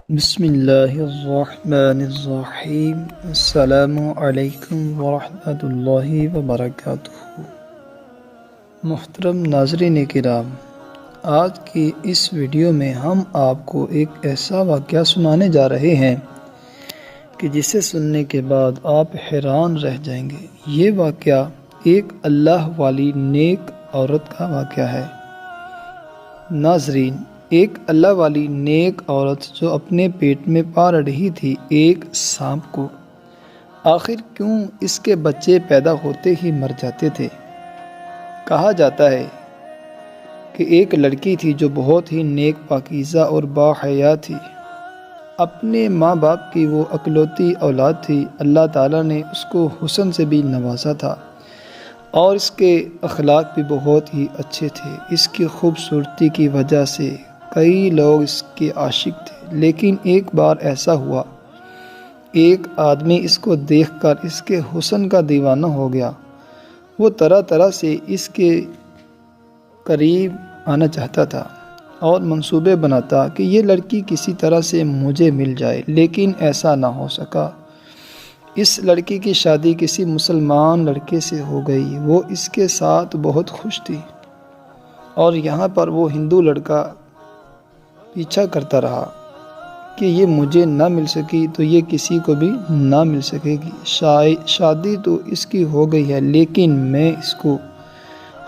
بسم اللہ الرحمن الرحیم۔ السلام علیکم ورحمۃ اللہ وبرکاتہ۔ محترم ناظرین کرام، آج کی اس ویڈیو میں ہم آپ کو ایک ایسا واقعہ سنانے جا رہے ہیں کہ جسے سننے کے بعد آپ حیران رہ جائیں گے۔ یہ واقعہ ایک اللہ والی نیک عورت کا واقعہ ہے۔ ناظرین، ایک اللہ والی نیک عورت جو اپنے پیٹ میں پال رہی تھی ایک سانپ کو۔ آخر کیوں اس کے بچے پیدا ہوتے ہی مر جاتے تھے؟ کہا جاتا ہے کہ ایک لڑکی تھی جو بہت ہی نیک، پاکیزہ اور باحیا تھی۔ اپنے ماں باپ کی وہ اکلوتی اولاد تھی۔ اللہ تعالیٰ نے اس کو حسن سے بھی نوازا تھا اور اس کے اخلاق بھی بہت ہی اچھے تھے۔ اس کی خوبصورتی کی وجہ سے کئی لوگ اس کے عاشق تھے، لیکن ایک بار ایسا ہوا، ایک آدمی اس کو دیکھ کر اس کے حسن کا دیوانہ ہو گیا۔ وہ طرح طرح سے اس کے قریب آنا چاہتا تھا اور منصوبے بناتا کہ یہ لڑکی کسی طرح سے مجھے مل جائے، لیکن ایسا نہ ہو سکا۔ اس لڑکی کی شادی کسی مسلمان لڑکے سے ہو گئی۔ وہ اس کے ساتھ بہت خوش تھی اور یہاں پر وہ ہندو لڑکا پیچھا کرتا رہا کہ یہ مجھے نہ مل سکی تو یہ کسی کو بھی نہ مل سکے گی۔ شادی تو اس کی ہو گئی ہے، لیکن میں اس کو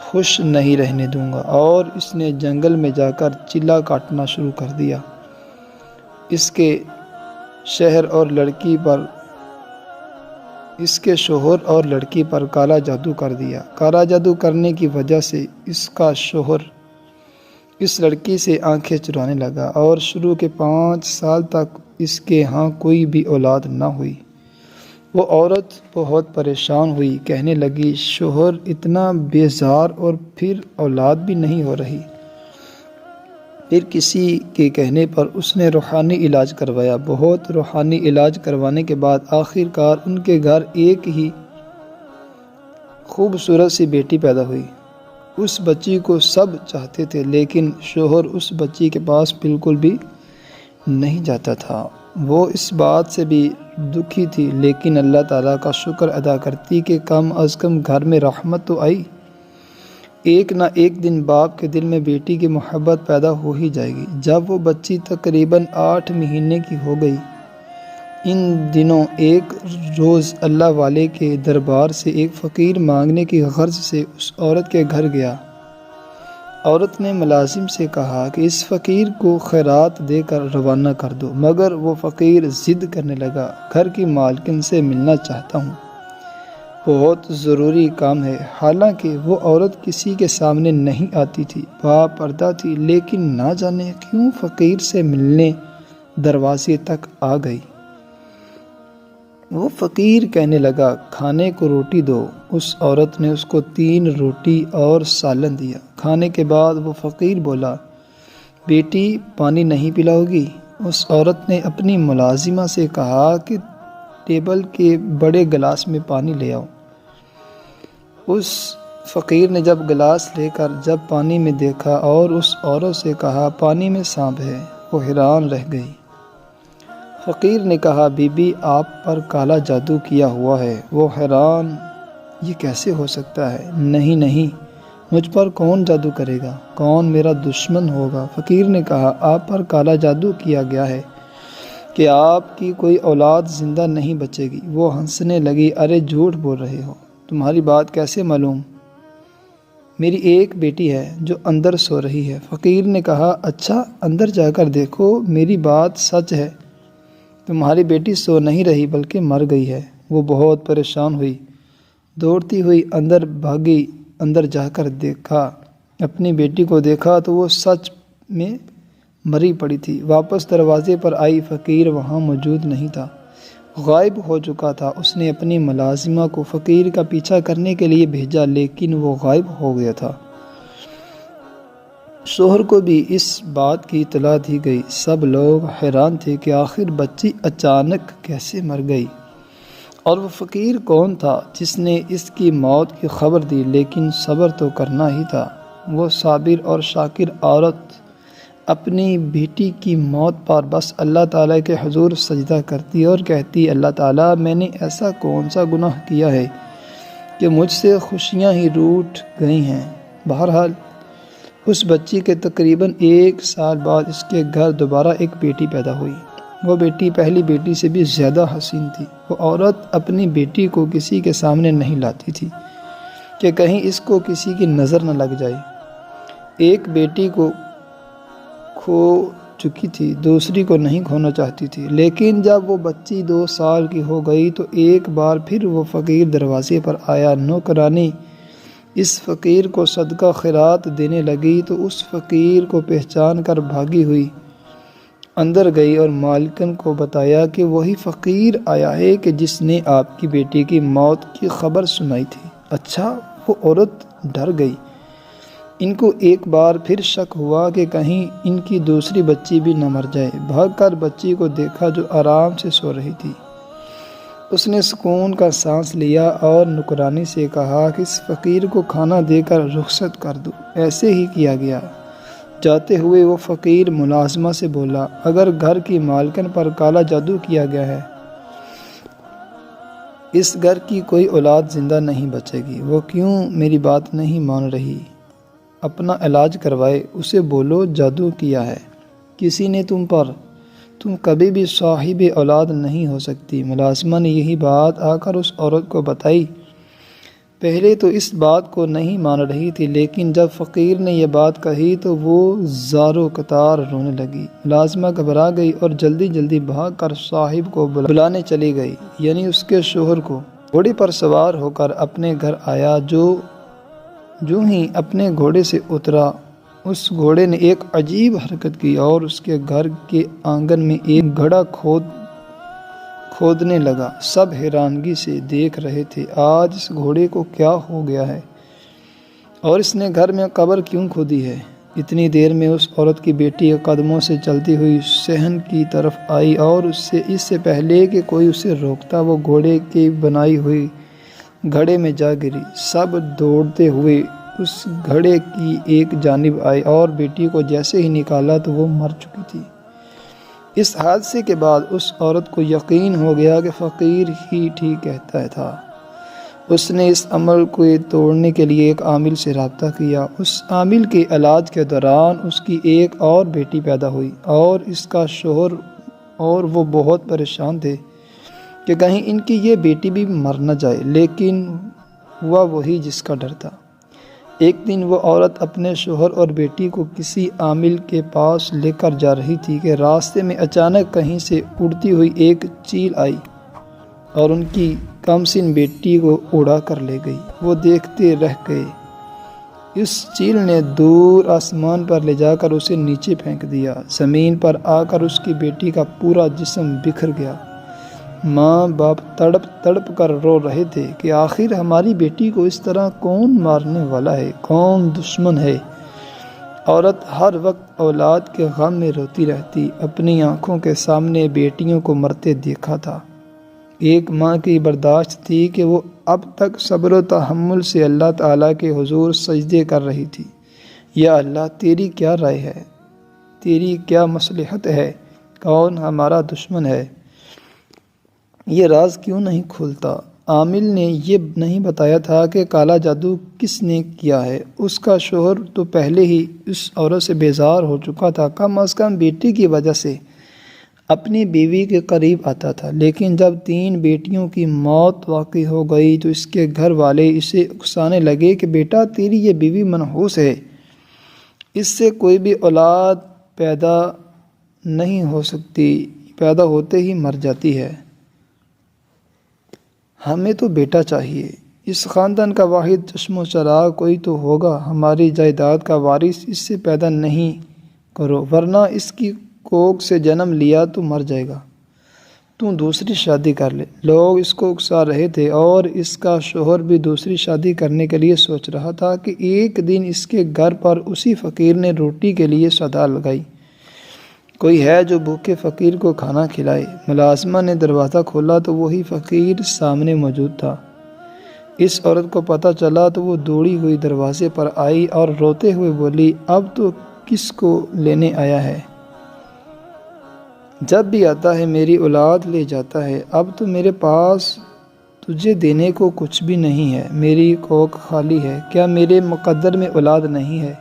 خوش نہیں رہنے دوں گا۔ اور اس نے جنگل میں جا کر چلا کاٹنا شروع کر دیا۔ اس کے شوہر اور لڑکی پر کالا جادو کر دیا۔ کالا جادو کرنے کی وجہ سے اس کا شوہر اس لڑکی سے آنکھیں چرانے لگا اور شروع کے 5 سال تک اس کے ہاں کوئی بھی اولاد نہ ہوئی۔ وہ عورت بہت پریشان ہوئی، کہنے لگی شوہر اتنا بیزار اور پھر اولاد بھی نہیں ہو رہی۔ پھر کسی کے کہنے پر اس نے روحانی علاج کروایا۔ بہت روحانی علاج کروانے کے بعد آخر کار ان کے گھر ایک ہی خوبصورت سی بیٹی پیدا ہوئی۔ اس بچی کو سب چاہتے تھے، لیکن شوہر اس بچی کے پاس بالکل بھی نہیں جاتا تھا۔ وہ اس بات سے بھی دکھی تھی، لیکن اللہ تعالیٰ کا شکر ادا کرتی کہ کم از کم گھر میں رحمت تو آئی۔ ایک نہ ایک دن باپ کے دل میں بیٹی کی محبت پیدا ہو ہی جائے گی۔ جب وہ بچی تقریباً 8 مہینے کی ہو گئی، ان دنوں ایک روز اللہ والے کے دربار سے ایک فقیر مانگنے کی غرض سے اس عورت کے گھر گیا۔ عورت نے ملازم سے کہا کہ اس فقیر کو خیرات دے کر روانہ کر دو، مگر وہ فقیر ضد کرنے لگا، گھر کی مالکن سے ملنا چاہتا ہوں، بہت ضروری کام ہے۔ حالانکہ وہ عورت کسی کے سامنے نہیں آتی تھی، با پردہ تھی، لیکن نہ جانے کیوں فقیر سے ملنے دروازے تک آ گئی۔ وہ فقیر کہنے لگا کھانے کو روٹی دو۔ اس عورت نے اس کو 3 روٹی اور سالن دیا۔ کھانے کے بعد وہ فقیر بولا، بیٹی پانی نہیں پلاؤ گی؟ اس عورت نے اپنی ملازمہ سے کہا کہ ٹیبل کے بڑے گلاس میں پانی لے آؤ۔ اس فقیر نے جب گلاس لے کر جب پانی میں دیکھا اور اس عورت سے کہا پانی میں سانپ ہے، وہ حیران رہ گئی۔ فقیر نے کہا بی بی آپ پر کالا جادو کیا ہوا ہے۔ وہ حیران، یہ کیسے ہو سکتا ہے؟ نہیں، مجھ پر کون جادو کرے گا؟ کون میرا دشمن ہوگا؟ فقیر نے کہا آپ پر کالا جادو کیا گیا ہے کہ آپ کی کوئی اولاد زندہ نہیں بچے گی۔ وہ ہنسنے لگی، ارے جھوٹ بول رہے ہو، تمہاری بات کیسے معلوم؟ میری ایک بیٹی ہے جو اندر سو رہی ہے۔ فقیر نے کہا اچھا، اندر جا کر دیکھو، میری بات سچ ہے، تمہاری بیٹی سو نہیں رہی بلکہ مر گئی ہے۔ وہ بہت پریشان ہوئی، دوڑتی ہوئی اندر بھاگی۔ اندر جا کر دیکھا، اپنی بیٹی کو دیکھا تو وہ سچ میں مری پڑی تھی۔ واپس دروازے پر آئی، فقیر وہاں موجود نہیں تھا، غائب ہو چکا تھا۔ اس نے اپنی ملازمہ کو فقیر کا پیچھا کرنے کے لیے بھیجا، لیکن وہ غائب ہو گیا تھا۔ شوہر کو بھی اس بات کی اطلاع دی گئی۔ سب لوگ حیران تھے کہ آخر بچی اچانک کیسے مر گئی اور وہ فقیر کون تھا جس نے اس کی موت کی خبر دی، لیکن صبر تو کرنا ہی تھا۔ وہ صابر اور شاکر عورت اپنی بیٹی کی موت پر بس اللہ تعالیٰ کے حضور سجدہ کرتی اور کہتی، اللہ تعالیٰ میں نے ایسا کون سا گناہ کیا ہے کہ مجھ سے خوشیاں ہی روٹھ گئی ہیں۔ بہرحال اس بچی کے تقریباً 1 سال بعد اس کے گھر دوبارہ ایک بیٹی پیدا ہوئی۔ وہ بیٹی پہلی بیٹی سے بھی زیادہ حسین تھی۔ وہ عورت اپنی بیٹی کو کسی کے سامنے نہیں لاتی تھی کہ کہیں اس کو کسی کی نظر نہ لگ جائے۔ ایک بیٹی کو کھو چکی تھی، دوسری کو نہیں کھونا چاہتی تھی، لیکن جب وہ بچی 2 سال کی ہو گئی تو ایک بار پھر وہ فقیر دروازے پر آیا۔ نوکرانی اس فقیر کو صدقہ خیرات دینے لگی تو اس فقیر کو پہچان کر بھاگی ہوئی اندر گئی اور مالکن کو بتایا کہ وہی فقیر آیا ہے کہ جس نے آپ کی بیٹی کی موت کی خبر سنائی تھی۔ اچھا، وہ عورت ڈر گئی۔ ان کو ایک بار پھر شک ہوا کہ کہیں ان کی دوسری بچی بھی نہ مر جائے۔ بھاگ کر بچی کو دیکھا جو آرام سے سو رہی تھی۔ اس نے سکون کا سانس لیا اور نوکرانی سے کہا کہ اس فقیر کو کھانا دے کر رخصت کر دو۔ ایسے ہی کیا گیا۔ جاتے ہوئے وہ فقیر ملازمہ سے بولا، اگر گھر کی مالکن پر کالا جادو کیا گیا ہے، اس گھر کی کوئی اولاد زندہ نہیں بچے گی۔ وہ کیوں میری بات نہیں مان رہی؟ اپنا علاج کروائے۔ اسے بولو جادو کیا ہے کسی نے تم پر، تم کبھی بھی صاحب اولاد نہیں ہو سکتی۔ ملازمہ نے یہی بات آ کر اس عورت کو بتائی۔ پہلے تو اس بات کو نہیں مان رہی تھی، لیکن جب فقیر نے یہ بات کہی تو وہ زارو قطار رونے لگی۔ ملازمہ گھبرا گئی اور جلدی جلدی بھاگ کر صاحب کو بلانے چلی گئی، یعنی اس کے شوہر کو۔ گھوڑے پر سوار ہو کر اپنے گھر آیا۔ جو ہی اپنے گھوڑے سے اترا، اس گھوڑے نے ایک عجیب حرکت کی اور اس کے گھر کے آنگن میں ایک گڑھا کھودنے لگا۔ سب حیرانگی سے دیکھ رہے تھے، آج اس گھوڑے کو کیا ہو گیا ہے اور اس نے گھر میں قبر کیوں کھودی ہے؟ اتنی دیر میں اس عورت کی بیٹی قدموں سے چلتی ہوئی صحن کی طرف آئی اور اس سے پہلے کہ کوئی اسے روکتا وہ گھوڑے کی بنائی ہوئی گھڑے میں جا گری۔ سب دوڑتے ہوئے اس گھڑے کی ایک جانب آئے اور بیٹی کو جیسے ہی نکالا تو وہ مر چکی تھی۔ اس حادثے کے بعد اس عورت کو یقین ہو گیا کہ فقیر ہی ٹھیک کہتا تھا۔ اس نے اس عمل کو توڑنے کے لیے ایک عامل سے رابطہ کیا۔ اس عامل کے علاج کے دوران اس کی ایک اور بیٹی پیدا ہوئی اور اس کا شوہر اور وہ بہت پریشان تھے کہ کہیں ان کی یہ بیٹی بھی مر نہ جائے، لیکن ہوا وہی جس کا ڈر تھا۔ ایک دن وہ عورت اپنے شوہر اور بیٹی کو کسی عامل کے پاس لے کر جا رہی تھی کہ راستے میں اچانک کہیں سے اڑتی ہوئی ایک چیل آئی اور ان کی کم سن بیٹی کو اڑا کر لے گئی۔ وہ دیکھتے رہ گئے۔ اس چیل نے دور آسمان پر لے جا کر اسے نیچے پھینک دیا۔ زمین پر آ کر اس کی بیٹی کا پورا جسم بکھر گیا۔ ماں باپ تڑپ تڑپ کر رو رہے تھے کہ آخر ہماری بیٹی کو اس طرح کون مارنے والا ہے، کون دشمن ہے۔ عورت ہر وقت اولاد کے غم میں روتی رہتی، اپنی آنکھوں کے سامنے بیٹیوں کو مرتے دیکھا تھا۔ ایک ماں کی برداشت تھی کہ وہ اب تک صبر و تحمل سے اللہ تعالیٰ کے حضور سجدے کر رہی تھی۔ یا اللہ، تیری کیا رائے ہے؟ تیری کیا مصلحت ہے؟ کون ہمارا دشمن ہے؟ یہ راز کیوں نہیں کھلتا؟ عامل نے یہ نہیں بتایا تھا کہ کالا جادو کس نے کیا ہے۔ اس کا شوہر تو پہلے ہی اس عورت سے بیزار ہو چکا تھا، کم از کم بیٹی کی وجہ سے اپنی بیوی کے قریب آتا تھا، لیکن جب 3 بیٹیوں کی موت واقع ہو گئی تو اس کے گھر والے اسے اکسانے لگے کہ بیٹا تیری یہ بیوی منحوس ہے، اس سے کوئی بھی اولاد پیدا نہیں ہو سکتی، پیدا ہوتے ہی مر جاتی ہے، ہمیں تو بیٹا چاہیے، اس خاندان کا واحد چشم و چراغ کوئی تو ہوگا، ہماری جائیداد کا وارث اس سے پیدا نہیں کرو ورنہ اس کی کوکھ سے جنم لیا تو مر جائے گا، تو دوسری شادی کر لے۔ لوگ اس کو اکسا رہے تھے اور اس کا شوہر بھی دوسری شادی کرنے کے لیے سوچ رہا تھا کہ ایک دن اس کے گھر پر اسی فقیر نے روٹی کے لیے صدا لگائی، کوئی ہے جو بھوکے فقیر کو کھانا کھلائے۔ ملازمہ نے دروازہ کھولا تو وہی فقیر سامنے موجود تھا۔ اس عورت کو پتہ چلا تو وہ دوڑی ہوئی دروازے پر آئی اور روتے ہوئے بولی، اب تو کس کو لینے آیا ہے؟ جب بھی آتا ہے میری اولاد لے جاتا ہے، اب تو میرے پاس تجھے دینے کو کچھ بھی نہیں ہے، میری کوکھ خالی ہے، کیا میرے مقدر میں اولاد نہیں ہے؟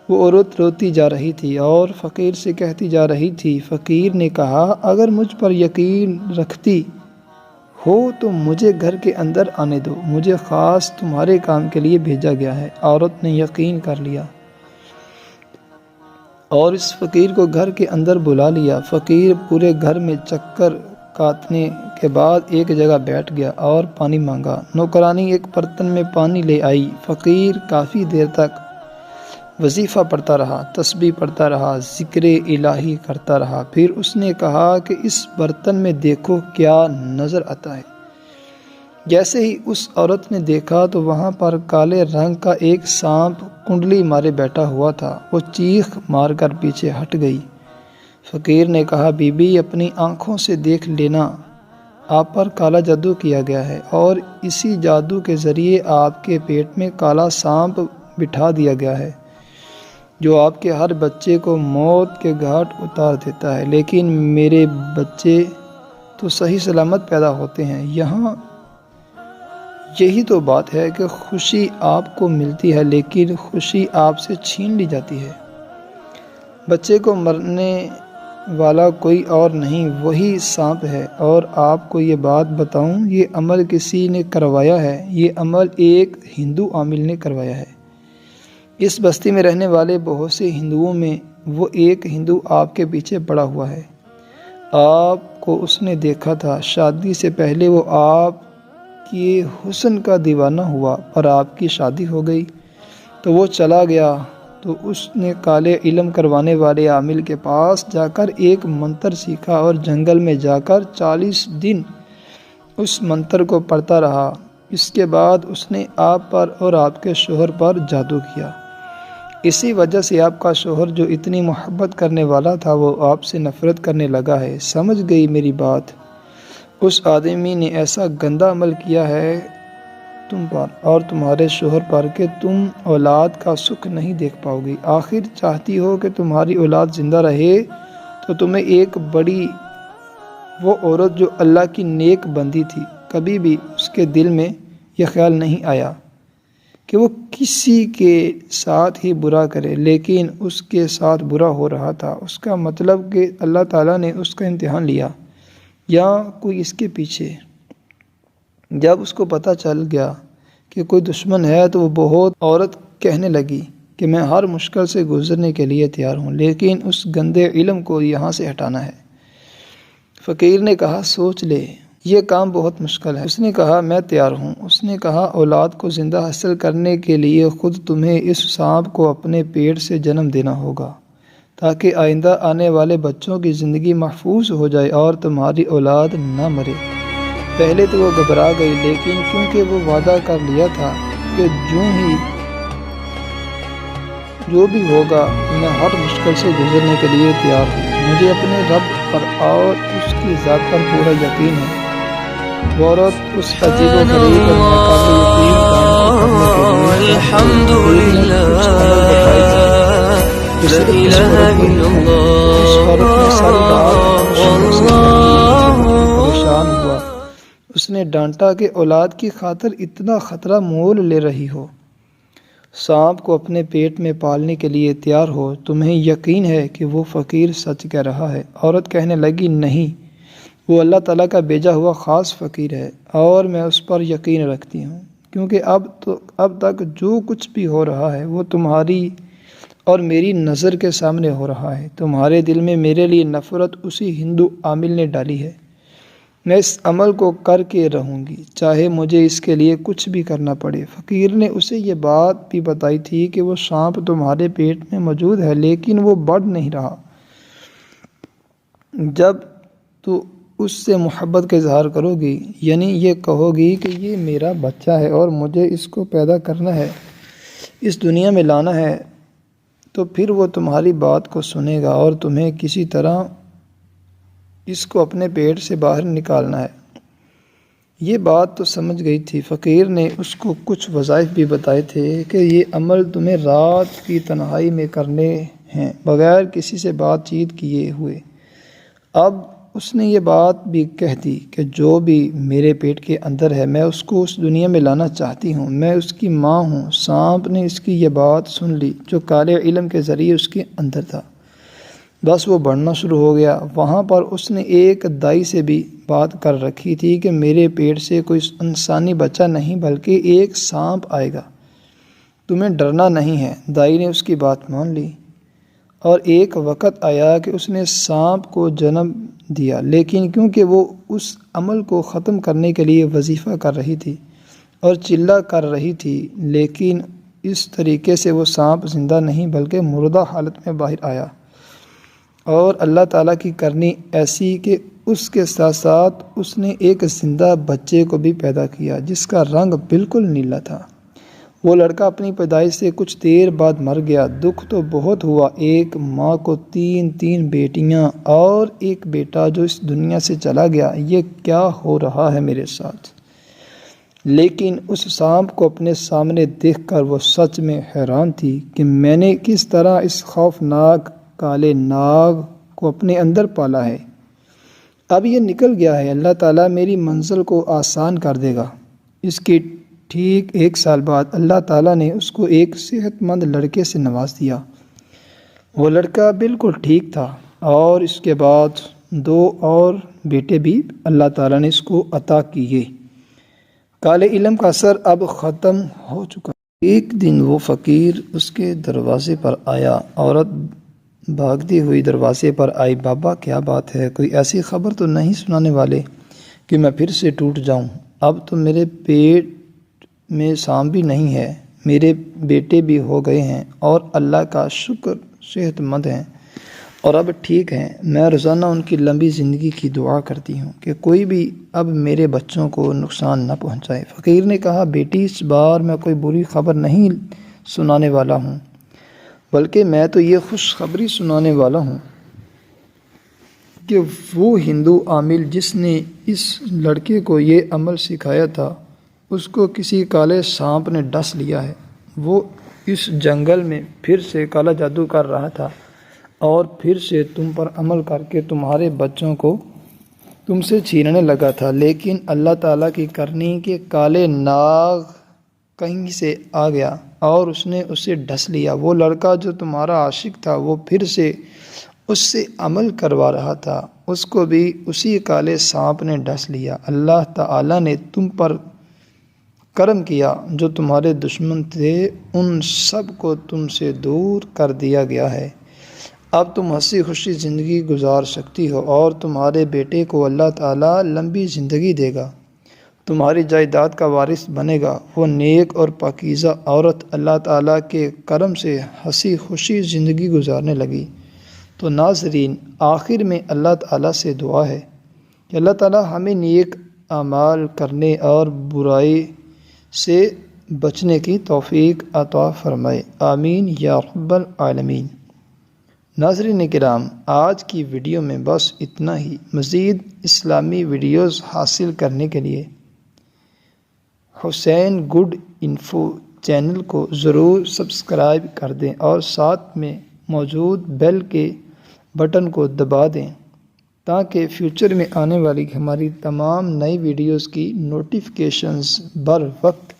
وہ عورت روتی جا رہی تھی اور فقیر سے کہتی جا رہی تھی۔ فقیر نے کہا، اگر مجھ پر یقین رکھتی ہو تو مجھے گھر کے اندر آنے دو، مجھے خاص تمہارے کام کے لیے بھیجا گیا ہے۔ عورت نے یقین کر لیا اور اس فقیر کو گھر کے اندر بلا لیا۔ فقیر پورے گھر میں چکر کاٹنے کے بعد ایک جگہ بیٹھ گیا اور پانی مانگا۔ نوکرانی ایک برتن میں پانی لے آئی۔ فقیر کافی دیر تک وظیفہ پڑھتا رہا، تسبیح پڑھتا رہا، ذکر الہی کرتا رہا۔ پھر اس نے کہا کہ اس برتن میں دیکھو کیا نظر آتا ہے۔ جیسے ہی اس عورت نے دیکھا تو وہاں پر کالے رنگ کا ایک سانپ کنڈلی مارے بیٹھا ہوا تھا۔ وہ چیخ مار کر پیچھے ہٹ گئی۔ فقیر نے کہا، بی بی اپنی آنکھوں سے دیکھ لینا، آپ پر کالا جادو کیا گیا ہے اور اسی جادو کے ذریعے آپ کے پیٹ میں کالا سانپ بٹھا دیا گیا ہے جو آپ کے ہر بچے کو موت کے گھاٹ اتار دیتا ہے، لیکن میرے بچے تو صحیح سلامت پیدا ہوتے ہیں۔ یہاں یہی تو بات ہے کہ خوشی آپ کو ملتی ہے لیکن خوشی آپ سے چھین لی جاتی ہے۔ بچے کو مرنے والا کوئی اور نہیں، وہی سانپ ہے۔ اور آپ کو یہ بات بتاؤں، یہ عمل کسی نے کروایا ہے، یہ عمل ایک ہندو عامل نے کروایا ہے۔ اس بستی میں رہنے والے بہت سے ہندوؤں میں وہ ایک ہندو آپ کے پیچھے پڑا ہوا ہے۔ آپ کو اس نے دیکھا تھا، شادی سے پہلے وہ آپ کے حسن کا دیوانہ ہوا، پر آپ کی شادی ہو گئی تو وہ چلا گیا۔ تو اس نے کالے علم کروانے والے عامل کے پاس جا کر ایک منتر سیکھا اور جنگل میں جا کر 40 دن اس منتر کو پڑھتا رہا۔ اس کے بعد اس نے آپ پر اور آپ کے شوہر پر جادو کیا۔ اسی وجہ سے آپ کا شوہر جو اتنی محبت کرنے والا تھا وہ آپ سے نفرت کرنے لگا ہے۔ سمجھ گئی میری بات؟ اس آدمی نے ایسا گندا عمل کیا ہے تم پر اور تمہارے شوہر پر کہ تم اولاد کا سکھ نہیں دیکھ پاؤ گی۔ آخر چاہتی ہو کہ تمہاری اولاد زندہ رہے تو تمہیں ایک بڑی وہ عورت جو اللہ کی نیک بندی تھی، کبھی بھی اس کے دل میں یہ خیال نہیں آیا کہ وہ کسی کے ساتھ ہی برا کرے، لیکن اس کے ساتھ برا ہو رہا تھا۔ اس کا مطلب کہ اللہ تعالیٰ نے اس کا امتحان لیا یا کوئی اس کے پیچھے۔ جب اس کو پتہ چل گیا کہ کوئی دشمن ہے تو وہ بہت عورت کہنے لگی کہ میں ہر مشکل سے گزرنے کے لیے تیار ہوں، لیکن اس گندے علم کو یہاں سے ہٹانا ہے۔ فقیر نے کہا، سوچ لے، یہ کام بہت مشکل ہے۔ اس نے کہا، میں تیار ہوں۔ اس نے کہا، اولاد کو زندہ حاصل کرنے کے لیے خود تمہیں اس سانپ کو اپنے پیٹ سے جنم دینا ہوگا تاکہ آئندہ آنے والے بچوں کی زندگی محفوظ ہو جائے اور تمہاری اولاد نہ مرے۔ پہلے تو وہ گھبرا گئی، لیکن کیونکہ وہ وعدہ کر لیا تھا کہ جو بھی ہوگا میں ہر مشکل سے گزرنے کے لیے تیار ہوں، مجھے اپنے رب پر اور اس کی ذات پر پورا یقین ہے۔ وہ عورت اس عجیب و غریب اور ناقابل یقین کام کو کرنے کے لیے الحمد للہ لا الہ الا اللہ پریشان ہوا۔ اس نے ڈانٹا کہ اولاد کی خاطر اتنا خطرہ مول لے رہی ہو، سانپ کو اپنے پیٹ میں پالنے کے لیے تیار ہو، تمہیں یقین ہے کہ وہ فقیر سچ کہہ رہا ہے؟ عورت کہنے لگی، نہیں، وہ اللہ تعالیٰ کا بھیجا ہوا خاص فقیر ہے اور میں اس پر یقین رکھتی ہوں، کیونکہ اب تک جو کچھ بھی ہو رہا ہے وہ تمہاری اور میری نظر کے سامنے ہو رہا ہے۔ تمہارے دل میں میرے لیے نفرت اسی ہندو عامل نے ڈالی ہے۔ میں اس عمل کو کر کے رہوں گی، چاہے مجھے اس کے لیے کچھ بھی کرنا پڑے۔ فقیر نے اسے یہ بات بھی بتائی تھی کہ وہ سانپ تمہارے پیٹ میں موجود ہے لیکن وہ بڑھ نہیں رہا۔ جب تو اس سے محبت کا اظہار کرو گی، یعنی یہ کہو گی کہ یہ میرا بچہ ہے اور مجھے اس کو پیدا کرنا ہے، اس دنیا میں لانا ہے، تو پھر وہ تمہاری بات کو سنے گا اور تمہیں کسی طرح اس کو اپنے پیٹ سے باہر نکالنا ہے۔ یہ بات تو سمجھ گئی تھی۔ فقیر نے اس کو کچھ وظائف بھی بتائے تھے کہ یہ عمل تمہیں رات کی تنہائی میں کرنے ہیں بغیر کسی سے بات چیت کیے ہوئے۔ اب اس نے یہ بات بھی کہہ دی کہ جو بھی میرے پیٹ کے اندر ہے میں اس کو اس دنیا میں لانا چاہتی ہوں، میں اس کی ماں ہوں۔ سانپ نے اس کی یہ بات سن لی جو کالے علم کے ذریعے اس کے اندر تھا، بس وہ بڑھنا شروع ہو گیا۔ وہاں پر اس نے ایک دائی سے بھی بات کر رکھی تھی کہ میرے پیٹ سے کوئی انسانی بچہ نہیں بلکہ ایک سانپ آئے گا، تمہیں ڈرنا نہیں ہے۔ دائی نے اس کی بات مان لی اور ایک وقت آیا کہ اس نے سانپ کو جنم دیا، لیکن کیونکہ وہ اس عمل کو ختم کرنے کے لیے وظیفہ کر رہی تھی اور چلہ کر رہی تھی، لیکن اس طریقے سے وہ سانپ زندہ نہیں بلکہ مردہ حالت میں باہر آیا۔ اور اللہ تعالیٰ کی کرنی ایسی کہ اس کے ساتھ ساتھ اس نے ایک زندہ بچے کو بھی پیدا کیا جس کا رنگ بالکل نیلا تھا۔ وہ لڑکا اپنی پیدائش سے کچھ دیر بعد مر گیا۔ دکھ تو بہت ہوا، ایک ماں کو تین بیٹیاں اور ایک بیٹا جو اس دنیا سے چلا گیا، یہ کیا ہو رہا ہے میرے ساتھ؟ لیکن اس سانپ کو اپنے سامنے دیکھ کر وہ سچ میں حیران تھی کہ میں نے کس طرح اس خوفناک کالے ناگ کو اپنے اندر پالا ہے۔ اب یہ نکل گیا ہے، اللہ تعالیٰ میری منزل کو آسان کر دے گا۔ اس کے ٹھیک 1 سال بعد اللہ تعالیٰ نے اس کو ایک صحت مند لڑکے سے نواز دیا۔ وہ لڑکا بالکل ٹھیک تھا اور اس کے بعد 2 اور بیٹے بھی اللہ تعالیٰ نے اس کو عطا کیے۔ کالے علم کا اثر اب ختم ہو چکا۔ ایک دن وہ فقیر اس کے دروازے پر آیا۔ عورت بھاگتی ہوئی دروازے پر آئی۔ بابا کیا بات ہے؟ کوئی ایسی خبر تو نہیں سنانے والے کہ میں پھر سے ٹوٹ جاؤں؟ اب تو میرے پیٹ میں سانپ بھی نہیں ہے، میرے بیٹے بھی ہو گئے ہیں اور اللہ کا شکر صحت مند ہیں اور اب ٹھیک ہیں۔ میں روزانہ ان کی لمبی زندگی کی دعا کرتی ہوں کہ کوئی بھی اب میرے بچوں کو نقصان نہ پہنچائے۔ فقیر نے کہا بیٹی اس بار میں کوئی بری خبر نہیں سنانے والا ہوں، بلکہ میں تو یہ خوشخبری سنانے والا ہوں کہ وہ ہندو عامل جس نے اس لڑکے کو یہ عمل سکھایا تھا اس کو کسی کالے سانپ نے ڈس لیا ہے۔ وہ اس جنگل میں پھر سے کالا جادو کر رہا تھا اور پھر سے تم پر عمل کر کے تمہارے بچوں کو تم سے چھیننے لگا تھا، لیکن اللہ تعالیٰ کی کرنی کہ کالے ناگ کہیں سے آ گیا اور اس نے اسے ڈس لیا۔ وہ لڑکا جو تمہارا عاشق تھا وہ پھر سے اس سے عمل کروا رہا تھا، اس کو بھی اسی کالے سانپ نے ڈس لیا۔ اللہ تعالیٰ نے تم پر کرم کیا، جو تمہارے دشمن تھے ان سب کو تم سے دور کر دیا گیا ہے۔ اب تم ہنسی خوشی زندگی گزار سکتی ہو اور تمہارے بیٹے کو اللہ تعالیٰ لمبی زندگی دے گا، تمہاری جائیداد کا وارث بنے گا۔ وہ نیک اور پاکیزہ عورت اللہ تعالیٰ کے کرم سے ہنسی خوشی زندگی گزارنے لگی۔ تو ناظرین، آخر میں اللہ تعالیٰ سے دعا ہے کہ اللہ تعالیٰ ہمیں نیک اعمال کرنے اور برائی سے بچنے کی توفیق عطا فرمائے، آمین یا رب العالمین۔ ناظرین کرام، آج کی ویڈیو میں بس اتنا ہی۔ مزید اسلامی ویڈیوز حاصل کرنے کے لیے حسین گڈ انفو چینل کو ضرور سبسکرائب کر دیں اور ساتھ میں موجود بیل کے بٹن کو دبا دیں تاکہ فیوچر میں آنے والی ہماری تمام نئی ویڈیوز کی نوٹیفیکیشنز بر وقت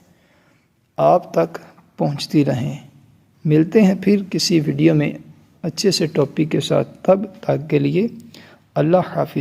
آپ تک پہنچتی رہیں۔ ملتے ہیں پھر کسی ویڈیو میں اچھے سے ٹاپک کے ساتھ، تب تک کے لیے اللہ حافظ۔